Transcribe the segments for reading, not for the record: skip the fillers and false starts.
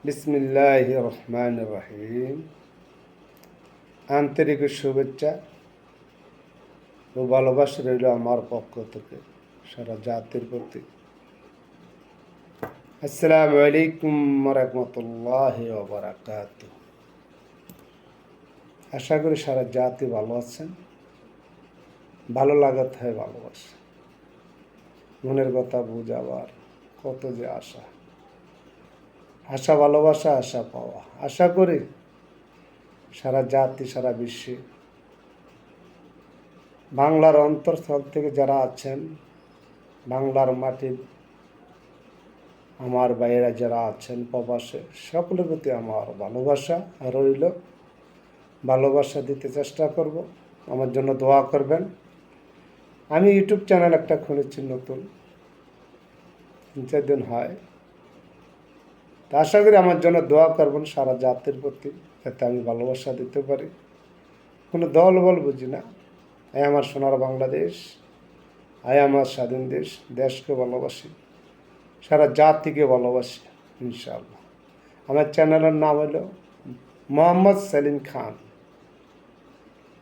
বিসমিল্লাহির রহমানির রহিম। আন্তরিক শুভেচ্ছা ও ভালোবাসা রইল আমার পক্ষ থেকে সারা জাতির প্রতি। আসসালামু আলাইকুম ওয়া রাহমাতুল্লাহি ওয়া বারাকাতুহু। আশা করি সারা জাতি ভালো আছেন। ভালো লাগাতে হয় ভালোবাসা, মনের কথা বুঝাবার কত যে আশা ভালোবাসা, আশা পাওয়া। আশা করি সারা জাতি, সারা বিশ্বে, বাংলার অন্তরস্থল থেকে যারা আছেন, বাংলার মাটির আমার ভাইয়েরা যারা আছেন প্রবাসে, সকলের প্রতি আমার ভালোবাসা রইল। ভালোবাসা দিতে চেষ্টা করব, আমার জন্য দোয়া করবেন। আমি ইউটিউব চ্যানেল একটা খুলেছি নতুন, 3-4 দিন হয়। তা আশা করি আমার জন্য দোয়া করবেন সারা জাতির প্রতি, যাতে আমি ভালোবাসা দিতে পারি। কোনো দল বল বুঝি না। আমার সোনার বাংলাদেশ, আমার স্বাধীন দেশ, দেশকে ভালোবাসি, সারা জাতিকে ভালোবাসি ইনশাআল্লাহ। আমার চ্যানেলের নাম হলো মোহাম্মদ সেলিম খান,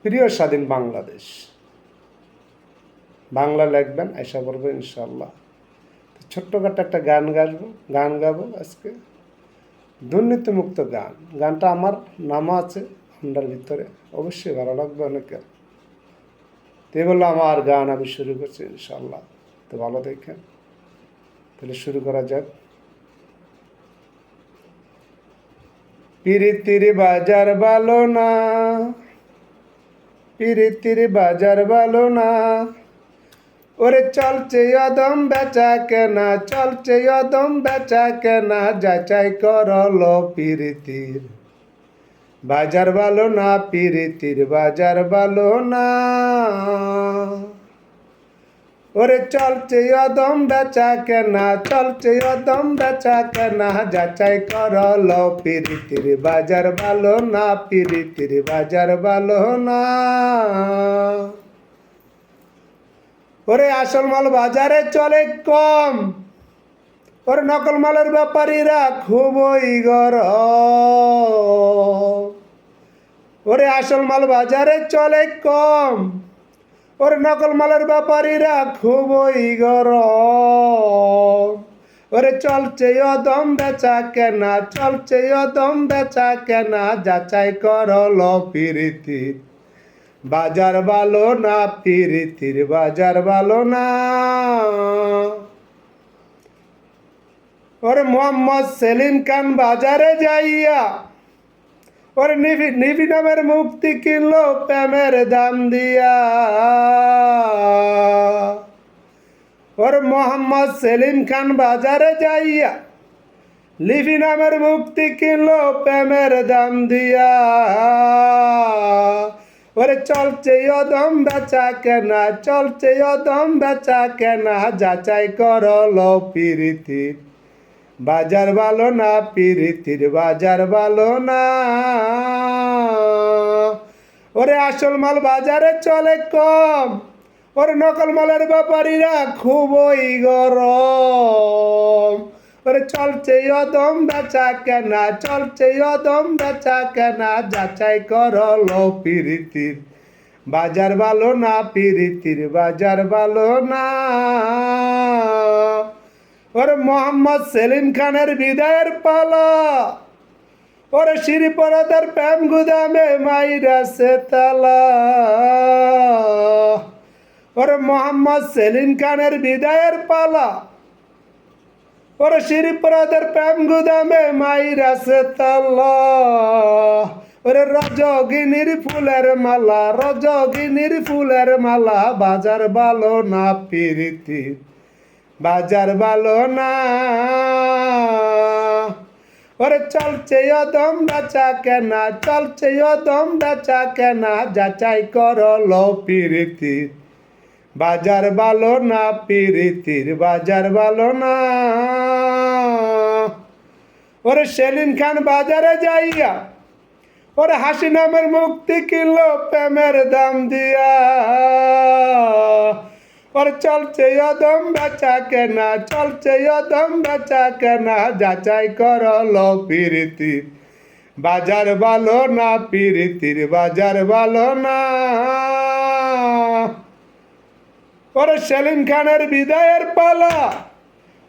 প্রিয় স্বাধীন বাংলাদেশ। বাংলা লিখবেন, আশা করবো ইনশাআল্লাহ। ছোট্টখাটো একটা গান গাবো আজকে, দুর্নীতিমুক্ত গান। গানটা আমার নাম আছে ফোনটার ভিতরে, অবশ্যই ভালো লাগবে অনেকের। তো বললো আমার গান আমি শুরু করছি ইনশাআল্লাহ। তো ভালো দেখেন, তাহলে শুরু করা যাক। পিরিতির বাজার ভালো না, পিরিতির বাজার ভালো না, ওরে চলছে অদম বেচা কেনা, চলছে অদম বেচা কেনা, যাচাই করলো পিরিতির বাজার ভালো না, পিরিতির বাজার ভালো না, ওরে চলছে অদম বেচা কেনা, চলছে অদম বেচা কেনা, যাচাই করলো পিরিতির বাজার ভালো না, পিরিতির বাজার ভালো না। ওরে আসল মাল বাজারে চলে কম, ওরে নকল মালের ব্যাপারীরা খুবই গরম। ওরে আসল মাল বাজারে চলে কম, ওরে নকল মালের ব্যাপারীরা খুবই গরম। ওরে চলছে অদম বেচা কেনা, চলছে অদম বেচা কেনা, যাচাই করলো পিরিতির বাজার ভালো না, পিরিতির বাজার ভালো না। ওরে মোহাম্মদ সেলিম খান বাজারে যাইয়া, ওরে নিবি নামের মুক্তি কিনলো প্রেমের দাম দিয়া। ওরে মোহাম্মদ সেলিম খান বাজারে যাইয়া, লিভি নামের মুক্তি কিনলো প্রেমের দাম দিয়া। ওরে চলছে অদম বেচা কেনা, চলছে অদম বেচা কেনা, যাচাই করলো পিরিতির বাজার ভালো না, পিরিতির বাজার ভালো না। ওরে আসল মাল বাজারে চলে কম, ওরে নকল মালের ব্যাপারীরা খুবই গরম। ওরে চলছে অদম বেচা কেনা, চলছে অদম বেচা কেনা, যাচাই করলো পিরিতির বাজার ভালো না, পিরিতির বাজার ভালো না। ওরে মোহাম্মদ সেলিম খানের বিদায়ের পালা, ওরে শ্রীপরদার প্রেম গুদামে মাইরা সে তালা। ওরে মোহাম্মদ সেলিম খানের বিদায়ের পালা, ওরে শ্রীপরদার প্রেম গুদামে মাইরা সে তালা। ওরে রজগিনীর ফুলের মালা, রজগিনীর ফুলের মালা, বাজার ভালো না, পিরিতির বাজার ভালো না। ওরে চলছে অদম বেচা কেনা, চলছে অদম বেচা কেনা, যাচাই করলো পিরিতির বাজার ভালো না, পিরিতির বাজার ভালো না। ওরে সেলিম খান বাজারে যাইয়া, ওরে হাসি নামের মুক্তি কিনলো প্রেমের দাম দিয়া। ওর চলছে অদম বেচা কেনা, চলছে অদম বেচা কেনা, যাচাই করলো প্রীতির বাজার ভালো না, প্রীতির বাজার ভালো না। ওরে সেলিম খানের বিদায়ের পালা,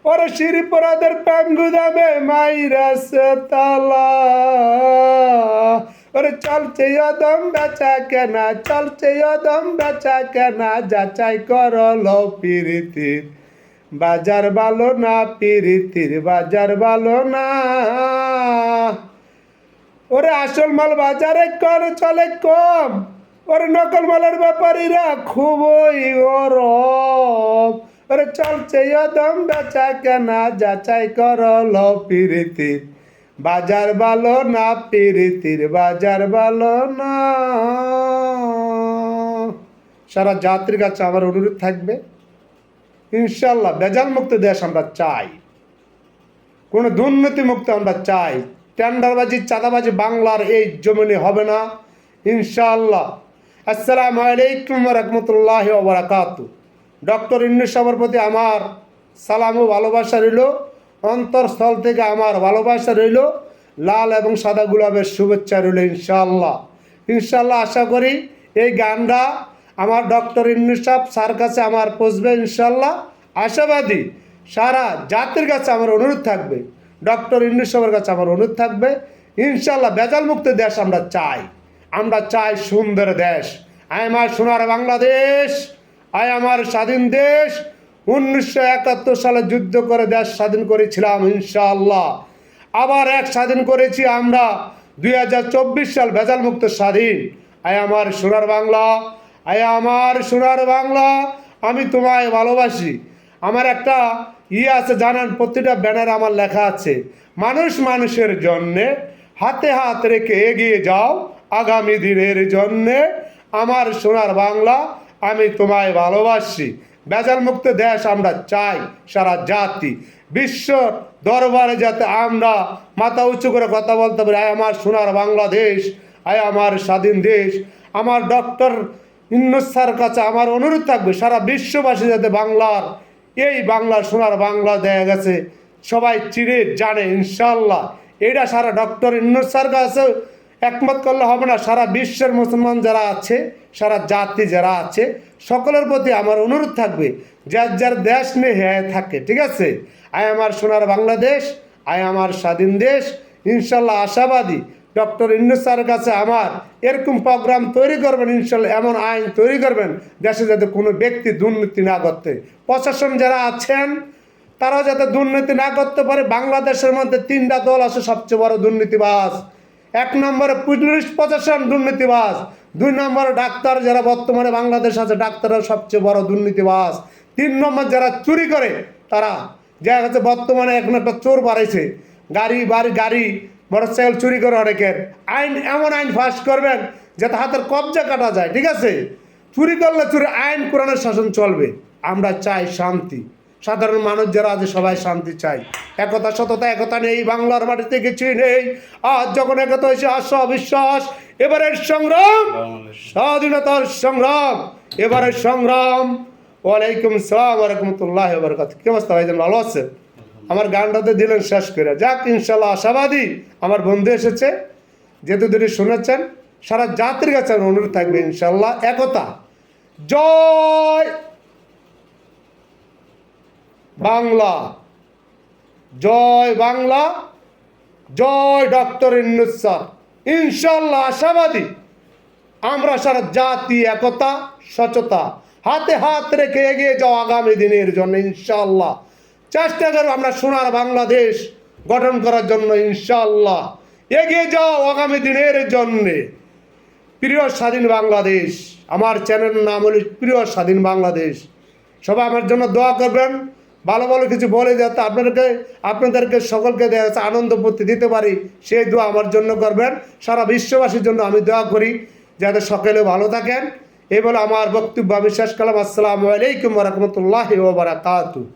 ওরে শ্রীপরাদের প্রেম গুদামে মাইরাছে তালা। ওরে চলছে অদম বেচা কেনা, চলছে অদম বেচা কেনা, যাচাই করলো প্রীতির বাজার ভালো না, প্রীতির বাজার ভালো না। ওরে আসল মাল বাজারে চলে কম, ওরে নকল মালের ব্যাপারীরা খুবই গরম। ওরে চলছে অদম বেচা কেনা, যাচাই করলো প্রীতির বাজার ভালো না, প্রীতির বাজার ভালো না। সারা জাতির কাছে আমার অনুরোধ থাকবে, ইনশাল্লাহ ভেজাল মুক্ত দেশ আমরা চাই, কোনো দুর্নীতি মুক্ত আমরা চাই। টেন্ডারবাজি চাঁদাবাজি বাংলার এই জমিনে হবে না ইনশাআল্লাহ। আসসালামু আলাইকুম ওয়া রাহমাতুল্লাহি ওয়া বারাকাতুহু। ডক্টর ইউনূস সাহেবের প্রতি আমার সালাম ও ভালোবাসা রইল, অন্তরস্থল থেকে আমার ভালোবাসা রইল, লাল এবং সাদা গোলাপের শুভেচ্ছা রইল ইনশাআল্লাহ। ইনশাআল্লাহ আশা করি এই গানটা আমার ডক্টর ইউনূস সাহেব স্যার কাছে আমার পৌঁছবে ইনশাআল্লাহ। আশাবাদী সারা জাতির কাছে আমার অনুরোধ থাকবে, ডক্টর ইউনূস সাহেবের কাছে আমার অনুরোধ থাকবে, ইনশাআল্লাহ ভেজাল মুক্ত দেশ আমরা চাই, আমরা চাই সুন্দর দেশ। আয় আমার সোনার বাংলাদেশ, আয় আমার স্বাধীন দেশ। 1971 সালে যুদ্ধ করে দেশ স্বাধীন করেছিলাম ইনশাআল্লাহ, আবার এক স্বাধীন করেছি আমরা 2024 সাল ভেজাল মুক্ত স্বাধীন। আয় আমার সোনার বাংলা, আয় আমার সোনার বাংলা, আমি তোমায় ভালোবাসি। আমার একটা আছে জানান, প্রতিটা ব্যানার আমার লেখা আছে, মানুষ মানুষের জন্যে হাতে হাত রেখে এগিয়ে যাও আগামী দিনের জন্যে। আমার সোনার বাংলা, আমি তোমায় ভালোবাসি। ভেজাল মুক্ত দেশ আমরা চাই, সারা জাতি বিশ্ব দরবারে যাতে আমরা মাথা উঁচু করে কথা বলতে পারি, আয় আমার সোনার বাংলাদেশ, আয় আমার স্বাধীন দেশ। আমার ডক্টর ইউনূস স্যার কাছে আমার অনুরোধ থাকবে, সারা বিশ্ববাসী যাতে বাংলার এই বাংলার সোনার বাংলা দেয়া গেছে সবাই চিনে জানে ইনশাআল্লাহ। এটা সারা ডক্টর ইউনূস স্যার কাছে একমত করলে হবে না, সারা বিশ্বের মুসলমান যারা আছে, সারা জাতি যারা আছে, সকলের প্রতি আমার অনুরোধ থাকবে, যার যার দেশ নিয়ে হ্যাঁ থাকে, ঠিক আছে। আয় আমার সোনার বাংলাদেশ, আয় আমার স্বাধীন দেশ। ইনশাল্লাহ আশাবাদী ডক্টর ইউনূস স্যারের কাছে আমার এরকম প্রোগ্রাম তৈরি করবেন ইনশাল্লাহ, এমন আইন তৈরি করবেন দেশে যাতে কোনো ব্যক্তি দুর্নীতি না করতে, প্রশাসন যারা আছেন তারাও যাতে দুর্নীতি না করতে পারে। বাংলাদেশের মধ্যে 3টা দল আছে সবচেয়ে বড় দুর্নীতিবাজ। 1 নম্বরে পুলিশ প্রশাসন দুর্নীতিবাজ, 2 নম্বরে ডাক্তার যারা বর্তমানে বাংলাদেশ আছে ডাক্তাররা সবচেয়ে বড় দুর্নীতিবাজ, 3 নম্বর যারা চুরি করে তারা, দেখা গেছে বর্তমানে এখন একটা চোর বাড়াইছে, গাড়ি মোটরসাইকেল চুরি করে অনেকের। আইন এমন আইন পাস করবেন যাতে হাতের কবজা কাটা যায়, ঠিক আছে। চুরি করলে চুরি, আইন কোরআনের শাসন চলবে। আমরা চাই শান্তি, সাধারণ মানুষ যারা আছে সবাই শান্তি চাই। একতা সততা একতা নেই বাংলার মাটিতে, কিছুই নেই। আজ যখন একতা হয়েছে আশা বিশ্বাস, এবারের সংগ্রাম স্বাধীনতার সংগ্রাম, এবারের সংগ্রাম। ওয়ালাইকুম আসসালাম ওয়া রাহমাতুল্লাহি ওয়া বারাকাতুহু। কি অবস্থা ভাইজান, ভালো আছে? আমার গানটাতে দিলেন শেষ করে যাক ইনশাল্লাহ। আশাবাদী আমার বন্ধু এসেছে, যেহেতু দুটি শুনেছেন, সারা জাতির কাছে অনুরোধ থাকবে ইনশাল্লাহ একতা। জয় বাংলা, জয় বাংলা, জয় ডক্টর ইউনূস স্যার। ইনশাল্লাহ আশাবাদী আমরা সারা জাতি একতা সচেতনতা হাতে হাত রেখে এগিয়ে যাও আগামী দিনের জন্য ইনশাল্লাহ। চেষ্টা করব আমরা সোনার বাংলাদেশ গঠন করার জন্য ইনশাল্লাহ। এগিয়ে যাও আগামী দিনের জন্যে। প্রিয় স্বাধীন বাংলাদেশ, আমার চ্যানেলের নাম হল প্রিয় স্বাধীন বাংলাদেশ। সবাই আমার জন্য দোয়া করবেন, ভালো ভালো কিছু বলে যাতে আপনাদেরকে সকলকে দেখা যাচ্ছে আনন্দ ফুর্তি দিতে পারি, সেই দোয়া আমার জন্য করবেন। সারা বিশ্ববাসীর জন্য আমি দোয়া করি যাতে সকলে ভালো থাকেন। এই বলে আমার বক্তব্য আমি শেষ করলাম। আসসালামু আলাইকুম ওয়া রাহমাতুল্লাহি ওয়া বারাকাতুহু।